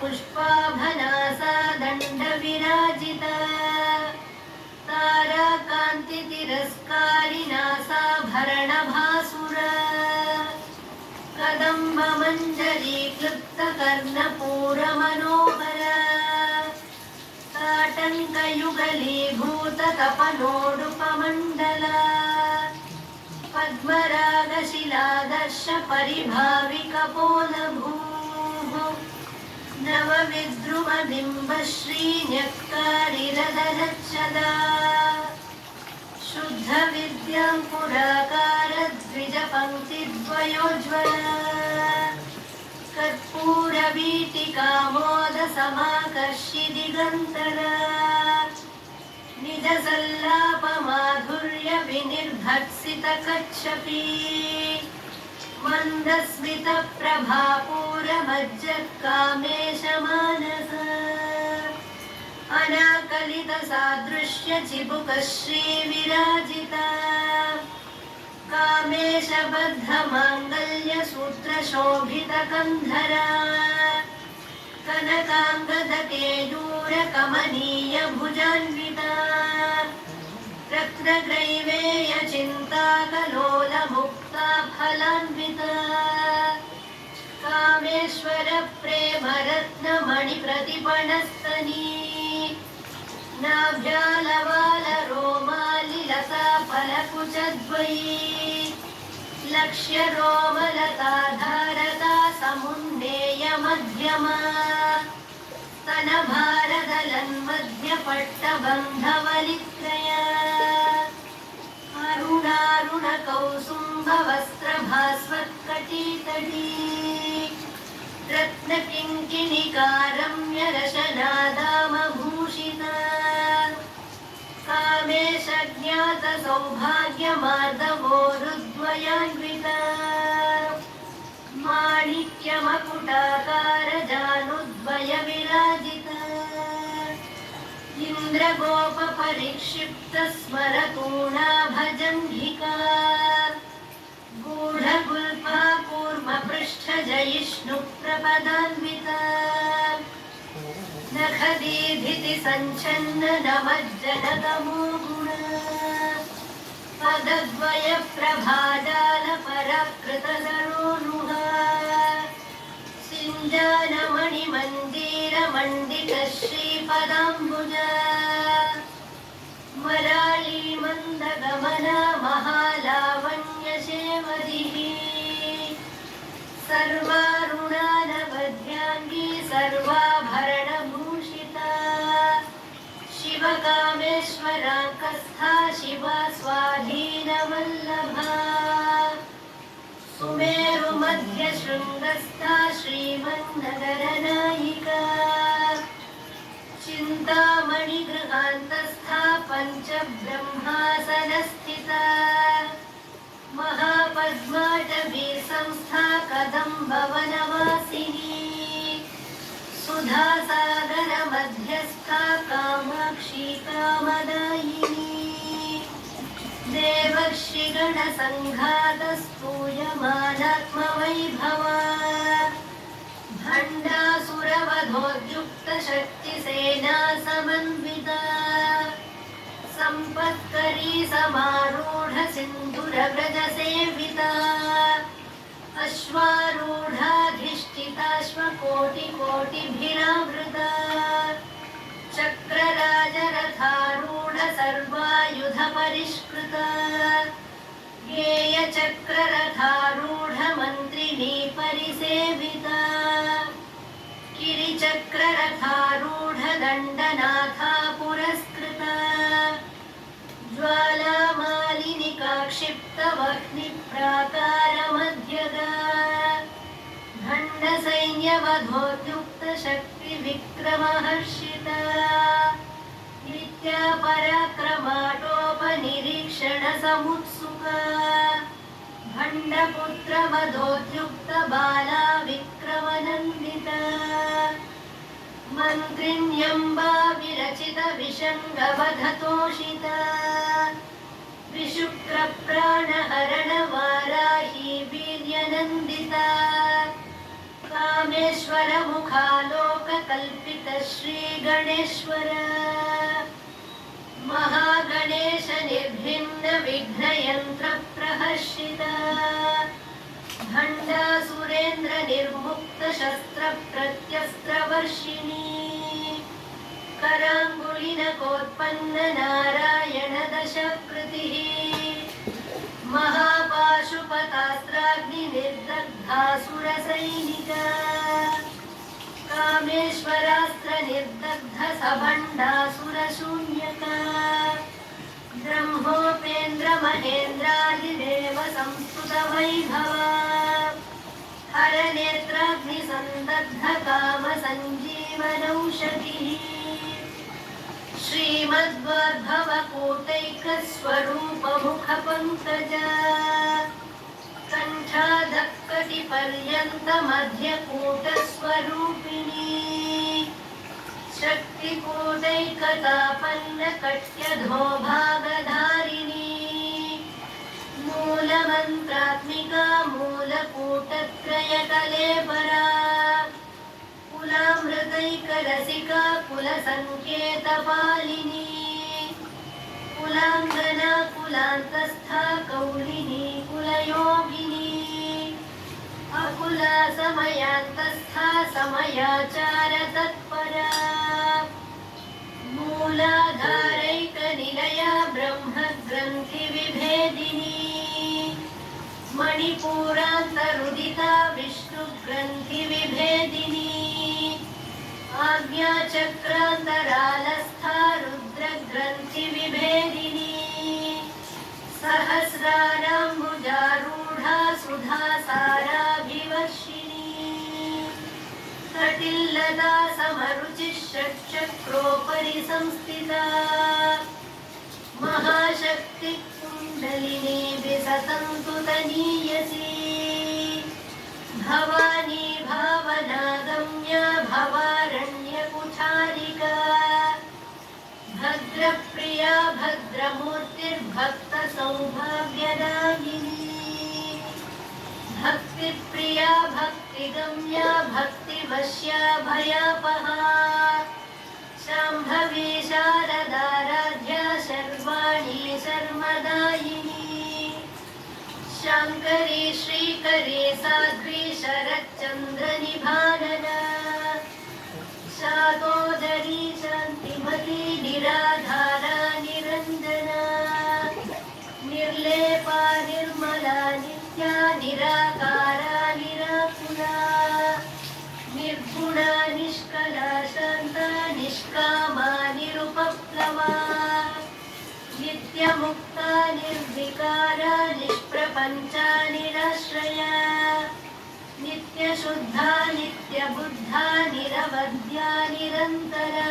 पुष्पाभनासा दण्डविराजिता ताराकान्तितिरस्कारिणासाभरणभासुरा कदम्बमञ्जरीक्लुप्तकर्णपूरमनोहरा ताटङ्कयुगलीभूततपनोडुपमण्डला पद्मरागशिलादर्शपरिभाविकपोलभूः नवविद्रुमबिम्बश्रीन्यक्कारिरदरच्छदा शुद्धविद्याङ्कुराकारद्विजपङ्क्तिद्वयोज्ज्वला कर्पूरवीटिकामोदसमाकर्षि दिगन्तरा निजसल्लापमाधुर्यविनिर्भर्सितकच्छपी मन्दस्मितप्रभापूरमज्जत्कामेशमानसा अनाकलितसादृश्यचिबुकश्रीविराजिता कामेशबद्धमाङ्गल्यसूत्रशोभितकन्धरा कनकाङ्गदकेयूरकमनीयभुजान्विता रत्नग्रैवेयचिन्ताकलोलमुक्ता फलान्विता कामेश्वरप्रेमरत्नमणिप्रतिपणस्तनी नाभ्यालवालरोमालिलता फलकुचद्वयी लक्ष्यरोमलता धारता समुन्नेयमध्यमा स्तनभारदलन्मध्यपट्टबन्धवलित्रया अरुणारुणकौसुम्भवस्त्रभास्वत्कटीतटी रत्नकिङ्किणिकारम्यरशनादामभूषिता कामेशज्ञातसौभाग्यमार्दवोरुद्वयान्विता माणिक्यमकुटाकारजानुद्वयविराजिता इन्द्रगोपपरिक्षिप्तस्मरतूणाभजङ्घिका गूढगुल्फा कूर्मपृष्ठजयिष्णुप्रपदान्विता नखदीधितिसञ्छन्ननमज्जनतमो गुणा पदद्वयप्रभाजालपराकृतसरोनुहा सिञ्जानमणिमन्दिरमण्डितश्रीपदाम्बुजा मराळीमन्दगमना महालावण्यशेवदिः सर्वारुणानवध्याङ्गी सर्वाभरणभूषिता शिवकामेश्वराङ्कस्था शिवा स्वाधीनवल्लभा सुमेरुमध्यशृङ्गस्था श्रीमन्नगरनायिका चिन्तामणिगृहान्तस्था पञ्चब्रह्मासनस्थिता महापद्माटवीसंस्था कदम्बवनवासिनी सुधासागरमध्यस्था कामाक्षी कामदायिनी देवर्षिगणसङ्घातस्तूयमानात्मवैभवा भण्डासुरवधोद्युक्तशक्तिसेना समन्विता सम्पत्करी समारूढसिन्धुरव्रजसेविता अश्वारूढाधिष्ठिताश्वकोटिकोटिभिरावृता चक्रराजरथारूढ सर्वायुधपरिष्कृता गेयचक्ररथारूढमन्त्रिणी परिसेविता गिरिचक्ररथारूढदण्डनाथा पुरस्कृता ज्वालामालिनिकाक्षिप्तवह्निप्राकारमध्यगा भण्डसैन्यवधोद्युक्तशक्तिविक्रमहर्षिता नित्यापराक्रमाटोपनिरीक्षणसमुत्सुका भण्डपुत्रवधोद्युक्तबाला विक्रमनन्दिता मन्त्रिण्यम्बा विरचितविषङ्गवधतोषिता विशुक्रप्राणहरणवाराही वीर्यनन्दिता कामेश्वरमुखालोक श्रीगणेश्वर महागणेश निर्भिन्न विघ्नयन्त्र प्रहर्षित भण्डासुरेन्द्र निर्मुक्त शस्त्र प्रत्यस्त्रवर्षिणी कराङ्गुलिनकोत्पन्न नारायण दशकृतिः महापाशुपतास्त्राग्निर्दग्धासुरसैनिका कामेश्वरास्त्र निर्दग्ध सभण्डासुरशून्यका ब्रह्मोपेन्द्र महेन्द्रादिदेव संस्तुत वैभवा हरनेत्राग्निसन्दग्ध काम सञ्जीवनौषधिः श्रीमद्वाग्भवकूटैकस्वरूप मुखपङ्कजा कण्ठादकटिपर्यन्त मध्यकूटस्वरूपिणी शक्तिकूटैकतापन्न कट्यधो भागधारिणी मूलमन्त्रात्मिका मूलकूटत्रयकलेबरा कुलामृतैकरसिका कुलसङ्केतपालिनी कुलाङ्गना कुलान्तस्था कौलिनी कुलयोगिनी अकुला समयान्तस्था समयाचार तत्परा मूलाधारैकनिलया ब्रह्मग्रन्थिविभेदिनी मणिपूरान्तरुदिता विष्णुग्रन्थिविभेदिनी आज्ञाचक्रान्तरालस्था रुद्रग्रन्थिविभेदिनी सहस्राराम्बुजारूढा सुधासाराभिवर्षिणी कटिल्लता समरुचिः षट्चक्रोपरि संस्थिता महाशक्तिः कुण्डलिनी विसतन्तु तनीयसी भवानी भावनागम्या भवारण्यकुठारिका भद्रप्रिया भद्रमूर्तिर्भक्तसौभाग्यदायिनी भक्तिप्रिया भक्तिगम्या भक्तिवश्या भयापहा शाम्भवी शारदाराध्या शर्वाणी शर्मदायिनी शाङ्करी श्रीकरी साध्वी शरच्चन्द्रनिभानना शातोदरी शान्तिमती निराधारा निरञ्जना निर्लेपा निर्मला नित्या निराकारा निराकुला निर्गुणा निष्कला शान्ता निष्कामा निरुपप्लवा नित्यमुक्ता निर्विकारा निष्प्रपञ्चा निराश्रया नित्यशुद्धा नित्यबुद्धा निरवध्या निरन्तरा